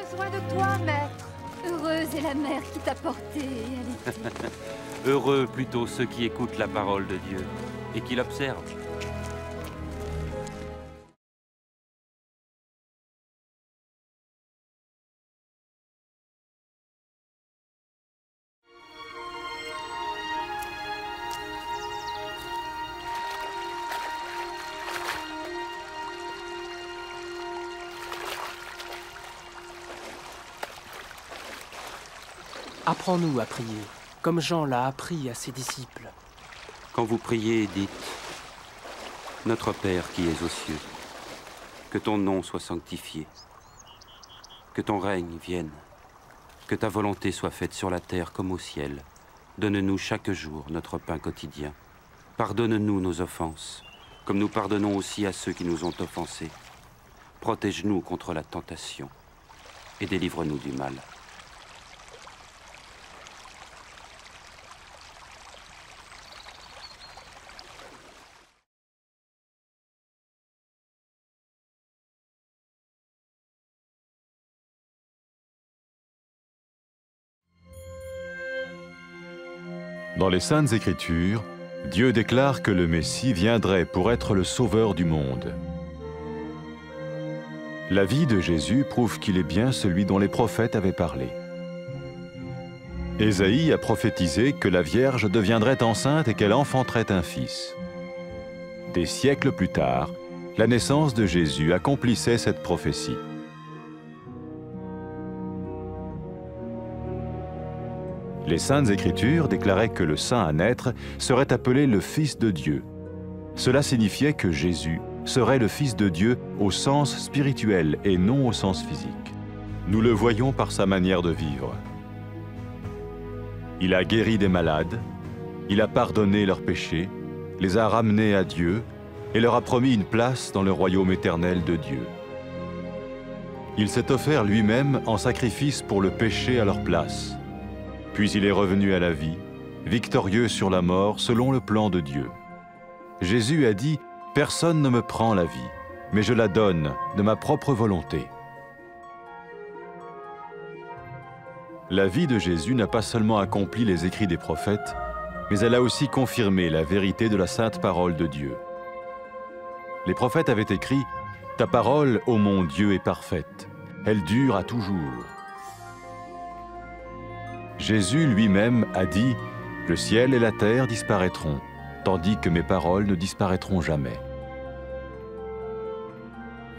besoin de toi, maître. Heureuse est la mère qui t'a porté et allaitée. Heureux plutôt ceux qui écoutent la parole de Dieu et qui l'observent. Apprends-nous à prier, comme Jean l'a appris à ses disciples. Quand vous priez, dites « Notre Père qui es aux cieux, que ton nom soit sanctifié, que ton règne vienne, que ta volonté soit faite sur la terre comme au ciel. Donne-nous chaque jour notre pain quotidien. Pardonne-nous nos offenses, comme nous pardonnons aussi à ceux qui nous ont offensés. Protège-nous contre la tentation et délivre-nous du mal. » Dans les Saintes Écritures, Dieu déclare que le Messie viendrait pour être le sauveur du monde. La vie de Jésus prouve qu'il est bien celui dont les prophètes avaient parlé. Ésaïe a prophétisé que la Vierge deviendrait enceinte et qu'elle enfanterait un fils. Des siècles plus tard, la naissance de Jésus accomplissait cette prophétie. Les Saintes Écritures déclaraient que le saint à naître serait appelé le Fils de Dieu. Cela signifiait que Jésus serait le Fils de Dieu au sens spirituel et non au sens physique. Nous le voyons par sa manière de vivre. Il a guéri des malades, il a pardonné leurs péchés, les a ramenés à Dieu et leur a promis une place dans le royaume éternel de Dieu. Il s'est offert lui-même en sacrifice pour le péché à leur place. Puis il est revenu à la vie, victorieux sur la mort selon le plan de Dieu. Jésus a dit « Personne ne me prend la vie, mais je la donne de ma propre volonté. » La vie de Jésus n'a pas seulement accompli les écrits des prophètes, mais elle a aussi confirmé la vérité de la sainte parole de Dieu. Les prophètes avaient écrit « Ta parole, ô mon Dieu, est parfaite, elle dure à toujours. » Jésus lui-même a dit « Le ciel et la terre disparaîtront, tandis que mes paroles ne disparaîtront jamais. »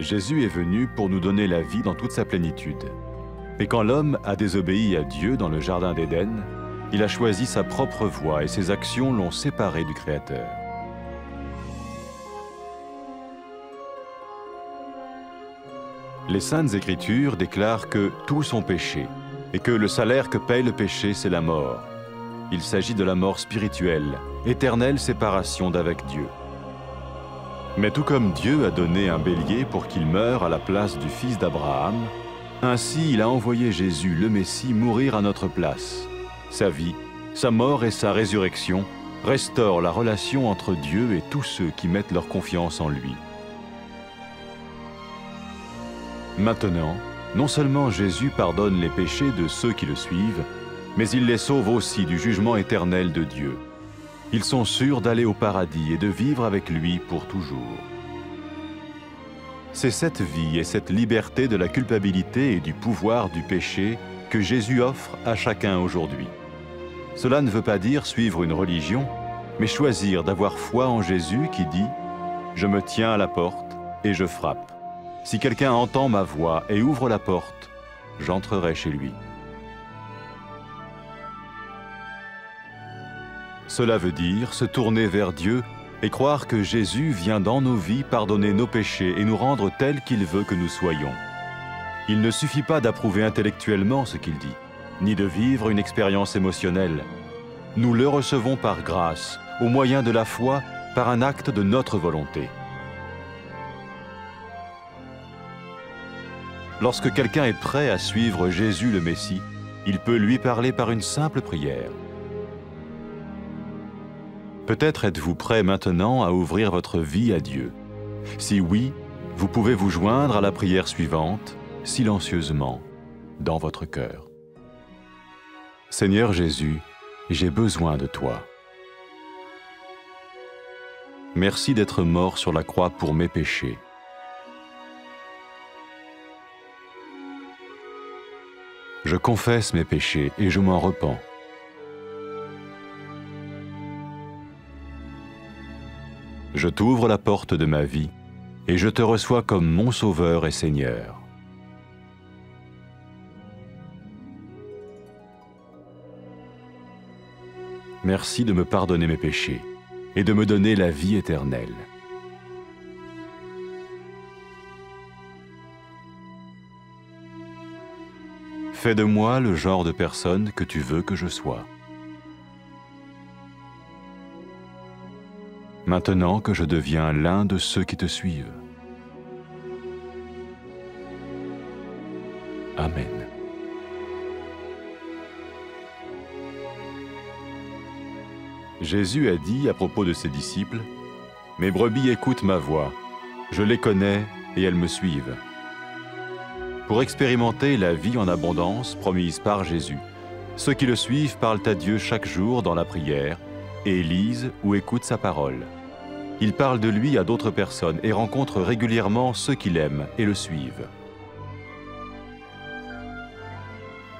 Jésus est venu pour nous donner la vie dans toute sa plénitude. Et quand l'homme a désobéi à Dieu dans le jardin d'Éden, il a choisi sa propre voie et ses actions l'ont séparé du Créateur. Les Saintes Écritures déclarent que tous ont péché et que le salaire que paye le péché, c'est la mort. Il s'agit de la mort spirituelle, éternelle séparation d'avec Dieu. Mais tout comme Dieu a donné un bélier pour qu'il meure à la place du fils d'Abraham, ainsi il a envoyé Jésus, le Messie, mourir à notre place. Sa vie, sa mort et sa résurrection restaurent la relation entre Dieu et tous ceux qui mettent leur confiance en lui. Maintenant, non seulement Jésus pardonne les péchés de ceux qui le suivent, mais il les sauve aussi du jugement éternel de Dieu. Ils sont sûrs d'aller au paradis et de vivre avec lui pour toujours. C'est cette vie et cette liberté de la culpabilité et du pouvoir du péché que Jésus offre à chacun aujourd'hui. Cela ne veut pas dire suivre une religion, mais choisir d'avoir foi en Jésus qui dit « Je me tiens à la porte et je frappe. Si quelqu'un entend ma voix et ouvre la porte, j'entrerai chez lui. » Cela veut dire se tourner vers Dieu et croire que Jésus vient dans nos vies pardonner nos péchés et nous rendre tels qu'il veut que nous soyons. Il ne suffit pas d'approuver intellectuellement ce qu'il dit, ni de vivre une expérience émotionnelle. Nous le recevons par grâce, au moyen de la foi, par un acte de notre volonté. Lorsque quelqu'un est prêt à suivre Jésus le Messie, il peut lui parler par une simple prière. Peut-être êtes-vous prêt maintenant à ouvrir votre vie à Dieu. Si oui, vous pouvez vous joindre à la prière suivante, silencieusement. dans votre cœur. Seigneur Jésus, j'ai besoin de toi. Merci d'être mort sur la croix pour mes péchés. Je confesse mes péchés et je m'en repens. Je t'ouvre la porte de ma vie et je te reçois comme mon Sauveur et Seigneur. Merci de me pardonner mes péchés et de me donner la vie éternelle. Fais de moi le genre de personne que tu veux que je sois. Maintenant que je deviens l'un de ceux qui te suivent. Amen. Jésus a dit à propos de ses disciples, « Mes brebis écoutent ma voix, je les connais et elles me suivent. » Pour expérimenter la vie en abondance promise par Jésus, ceux qui le suivent parlent à Dieu chaque jour dans la prière et lisent ou écoutent sa parole. Ils parlent de lui à d'autres personnes et rencontrent régulièrement ceux qui l'aiment et le suivent.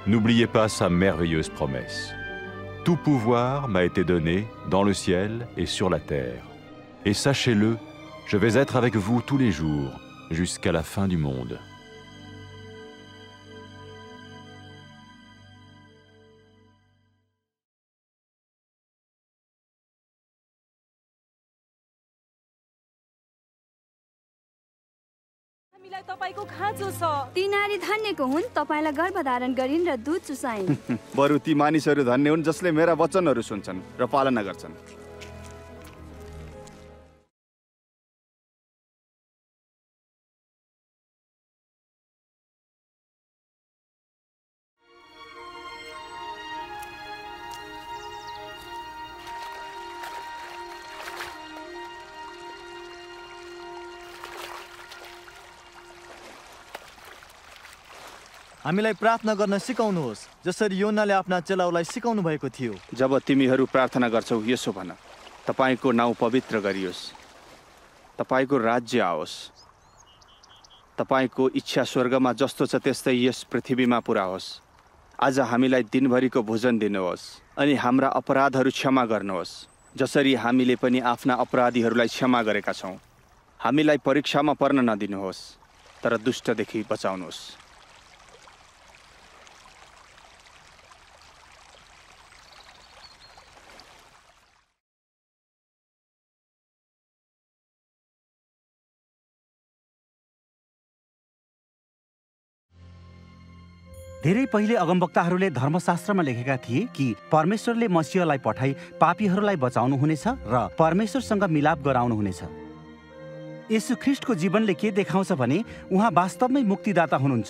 N'oubliez pas sa merveilleuse promesse. Tout pouvoir m'a été donné dans le ciel et sur la terre. Et sachez-le, je vais être avec vous tous les jours, jusqu'à la fin du monde. ती नारी धन्यको हुन्, तपाईलाई गर्भधारण गरिन् र दूध चुसाइन्। बरु ती मानिसहरू धन्य हुन् जसले मेरा वचनहरू सुन्छन् र पालना गर्छन्। हामीलाई प्रार्थना गर्न सिकाउनुहोस् जसरी योनाले आफ्ना चेलाहरूलाई सिकाउनु भएको थियो। जब तिमीहरू प्रार्थना गर्छौ यसो भन, तपाईको नाउँ पवित्र गरियोस्, तपाईको राज्य आओस्, तपाईको इच्छा स्वर्गमा जस्तो छ त्यस्तै यस पृथ्वीमा पुरा होस्। आज हामीलाई दिनभरिको भोजन दिनुहोस् अनि हाम्रा अपराधहरू क्षमा गर्नुहोस् जसरी हामीले पनि आफ्ना अपराधीहरूलाई क्षमा गरेका छौँ। हामीलाई परीक्षामा पर्न नदिनुहोस् तर दुष्टदेखि बचाउनुहोस्। धेरै पहिले अगमवक्ताहरूले धर्मशास्त्रमा लेखेका थिए कि परमेश्वरले मसीहलाई पठाई पापीहरूलाई बचाउनु हुनेछ र परमेश्वरसँग मिलाप गराउनु हुनेछ। येशू ख्रीष्टको जीवनले के देखाउँछ भने उहाँ वास्तवमै मुक्तिदाता हुनुहुन्छ।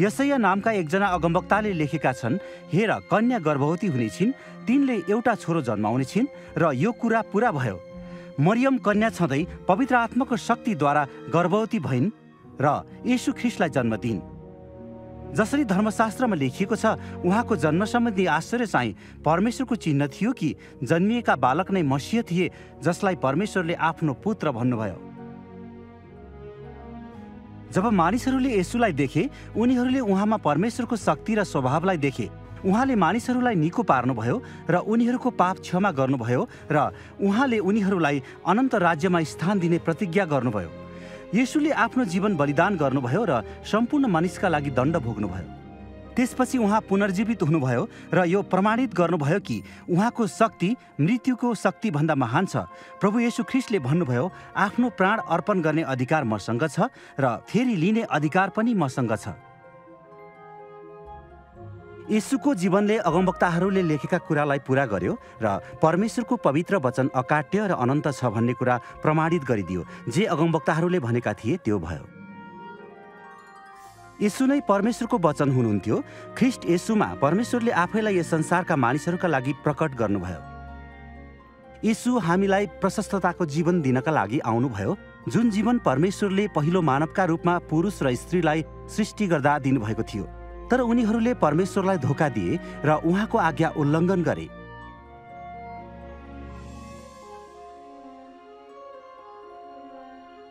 यशाया नामका एकजना अगमवक्ताले लेखेका छन्, हेर कन्या गर्भवती हुनेछिन्, तिनले एउटा छोरो जन्माउने छिन् र यो कुरा पूरा भयो। मरियम कन्या छँदै पवित्र आत्माको शक्तिद्वारा गर्भवती भइन् र येशू ख्रीष्टलाई जन्म दिइन्। जसरी धर्मशास्त्रमा लेखिएको छ, उहाँको जन्म सम्बन्धी आश्चर्य चाहिँ परमेश्वरको चिन्ह थियो कि जन्मिएका बालक नै मसीह थिए जसलाई परमेश्वरले आफ्नो पुत्र भन्नुभयो। जब मानिसहरूले येशूलाई देखे, उनीहरूले उहाँमा परमेश्वरको शक्ति र स्वभावलाई देखे। उहाँले मानिसहरूलाई निको पार्नुभयो र उनीहरूको पाप क्षमा गर्नुभयो र उहाँले उनीहरूलाई अनन्त राज्यमा स्थान दिने प्रतिज्ञा गर्नुभयो। येशूले आफ्नो जीवन बलिदान गर्नुभयो र सम्पूर्ण मानिसका लागि दण्ड भोग्नुभयो। त्यसपछि उहाँ पुनर्जीवित हुनुभयो र यो प्रमाणित गर्नुभयो कि उहाँको शक्ति मृत्युको शक्तिभन्दा महान छ। प्रभु येशू ख्रीष्टले भन्नुभयो, आफ्नो प्राण अर्पण गर्ने अधिकार मसँग छ र फेरि लिने अधिकार पनि मसँग छ। येशूको जीवनले अगमवक्ताहरूले लेखेका कुरालाई पूरा गर्यो र परमेश्वरको पवित्र वचन अकाट्य र अनन्त छ भन्ने कुरा प्रमाणित गरिदियो। जे अगमवक्ताहरूले भनेका थिए त्यो भयो। येशू नै परमेश्वरको वचन हुनुहुन्थ्यो। ख्रीष्ट येशूमा परमेश्वरले आफैलाई यस संसारका मानिसहरूका लागि प्रकट गर्नुभयो। येशू हामीलाई प्रशस्तताको जीवन दिनका लागि आउनुभयो, जुन जीवन परमेश्वरले पहिलो मानवका रूपमा पुरुष र स्त्रीलाई सृष्टि गर्दा दिनुभएको थियो। तर उनीहरूले परमेश्वरलाई धोका दिए र उहाँको आज्ञा उल्लङ्घन गरे।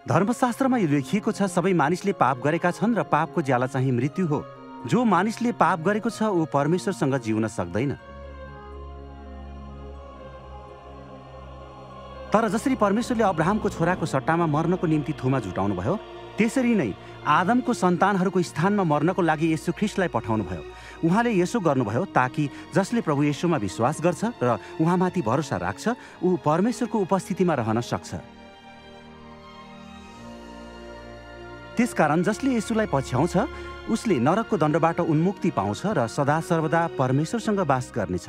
धर्मशास्त्रमा यो लेखिएको छ, सबै मानिसले पाप गरेका छन् र पापको ज्याला चाहिँ मृत्यु हो। जो मानिसले पाप गरेको छ ऊ परमेश्वरसँग जिउन सक्दैन। तर जसरी परमेश्वरले अब्राहमको छोराको सट्टामा मर्नको निम्ति थुमा जुटाउनु भयो, त्यसरी नै आदमको सन्तानहरूको स्थानमा मर्नको लागि येशू ख्रीष्टलाई पठाउनु भयो। उहाँले यसो गर्नुभयो ताकि जसले प्रभु येशूमा विश्वास गर्छ र उहाँमाथि भरोसा राख्छ ऊ परमेश्वरको उपस्थितिमा रहन सक्छ। त्यसकारण जसले येशूलाई पछ्याउँछ उसले नरकको दण्डबाट उन्मुक्ति पाउँछ र सदा सर्वदा परमेश्वरसँग वास गर्नेछ।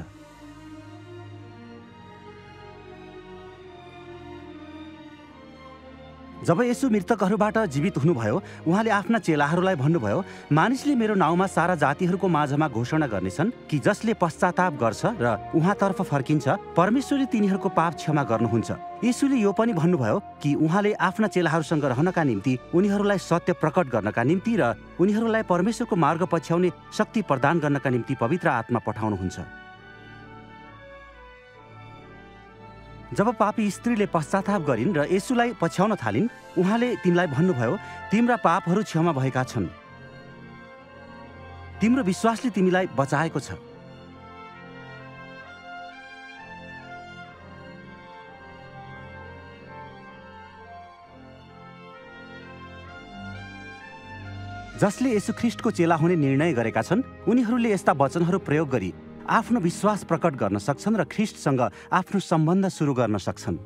जब येशू मृतकहरूबाट जीवित हुनुभयो, उहाँले आफ्ना चेलाहरूलाई भन्नुभयो, मानिसले मेरो नाउँमा सारा जातिहरूको माझमा घोषणा गर्नेछन् कि जसले पश्चाताप गर्छ र उहाँतर्फ फर्किन्छ, परमेश्वरले तिनीहरूको पाप क्षमा गर्नुहुन्छ। येशूले यो पनि भन्नुभयो कि उहाँले आफ्ना चेलाहरूसँग रहनका निम्ति, उनीहरूलाई सत्य प्रकट गर्नका निम्ति र उनीहरूलाई परमेश्वरको मार्ग पछ्याउने शक्ति प्रदान गर्नका निम्ति पवित्र आत्मा पठाउनुहुन्छ। जब पापी स्त्रीले पश्चाताप गरिन् र येशूलाई पछ्याउन थालिन्, उहाँले तिनलाई भन्नुभयो, तिम्रा पापहरू क्षमा भएका छन्, तिम्रो विश्वासले तिमीलाई बचाएको छ। जसले येशू ख्रीष्टको चेला हुने निर्णय गरेका छन्, उनीहरूले यस्ता वचनहरू प्रयोग गरी आफ्नो विश्वास प्रकट गर्न सक्छन् र ख्रीष्टसँग आफ्नो सम्बन्ध सुरु गर्न सक्छन्।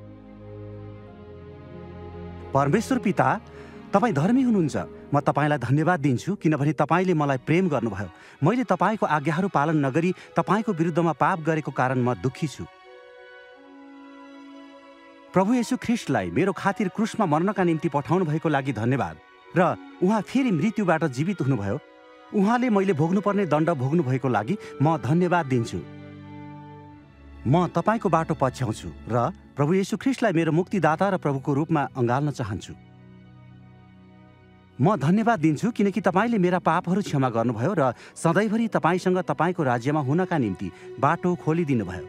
परमेश्वर पिता, तपाईँ धर्मी हुनुहुन्छ। म तपाईँलाई धन्यवाद दिन्छु किनभने तपाईँले मलाई प्रेम गर्नुभयो। मैले तपाईँको आज्ञाहरू पालन नगरी तपाईँको विरुद्धमा पाप गरेको कारण म दुःखी छु। प्रभु येशू ख्रीष्टलाई मेरो खातिर क्रुसमा मर्नका निम्ति पठाउनु भएको लागि धन्यवाद। र उहाँ फेरि मृत्युबाट जीवित हुनुभयो। उहाँले मैले भोग्नुपर्ने दण्ड भोग्नु भएको लागि म धन्यवाद दिन्छु। म तपाईँको बाटो पछ्याउँछु र प्रभु येशू ख्रीष्टलाई मेरो मुक्तिदाता र प्रभुको रूपमा अँगाल्न चाहन्छु। म धन्यवाद दिन्छु किनकि तपाईँले मेरा पापहरू क्षमा गर्नुभयो र सधैँभरि तपाईँसँग तपाईँको राज्यमा हुनका निम्ति बाटो खोलिदिनुभयो।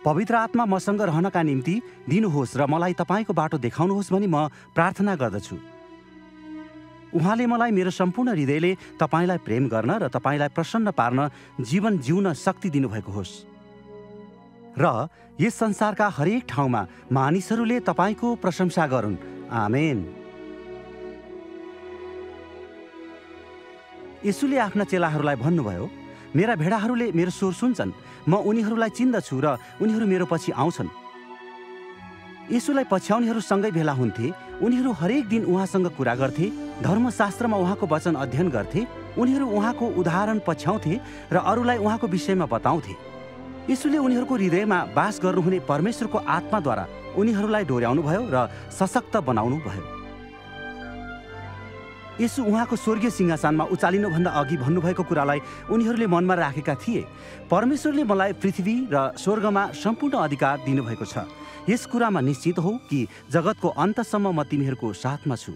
पवित्र आत्मा मसँग रहनका निम्ति दिनुहोस् र मलाई तपाईँको बाटो देखाउनुहोस् भनी म प्रार्थना गर्दछु। उहाँले मलाई मेरो सम्पूर्ण हृदयले तपाईँलाई प्रेम गर्न र तपाईँलाई प्रसन्न पार्न जीवन जिउन शक्ति दिनुभएको होस् र यस संसारका हरेक ठाउँमा मानिसहरूले तपाईँको प्रशंसा गरून्। आमेन। येशूले आफ्ना चेलाहरूलाई भन्नुभयो, मेरा भेडाहरूले मेरो स्वर सुन्छन्, म उनीहरूलाई चिन्दछु र उनीहरू मेरो पछि आउँछन्। येशूलाई पछ्याउनेहरू सँगै भेला हुन्थे। उनीहरू हरेक दिन उहाँसँग कुरा गर्थे, धर्मशास्त्रमा उहाँको वचन अध्ययन गर्थे, उनीहरू उहाँको उदाहरण पछ्याउँथे र अरूलाई उहाँको विषयमा बताउँथे। येशूले उनीहरूको हृदयमा वास गर्नुहुने परमेश्वरको आत्माद्वारा उनीहरूलाई डोर्याउनुभयो र सशक्त बनाउनु भयो। येशू उहाँको स्वर्गीय सिंहासनमा उचालिनुभन्दा अघि भन्नुभएको कुरालाई उनीहरूले मनमा राखेका थिए। परमेश्वरले मलाई पृथ्वी र स्वर्गमा सम्पूर्ण अधिकार दिनुभएको छ। यस कुरामा निश्चित हौ कि जगतको अन्तसम्म म तिमीहरूको साथमा छु।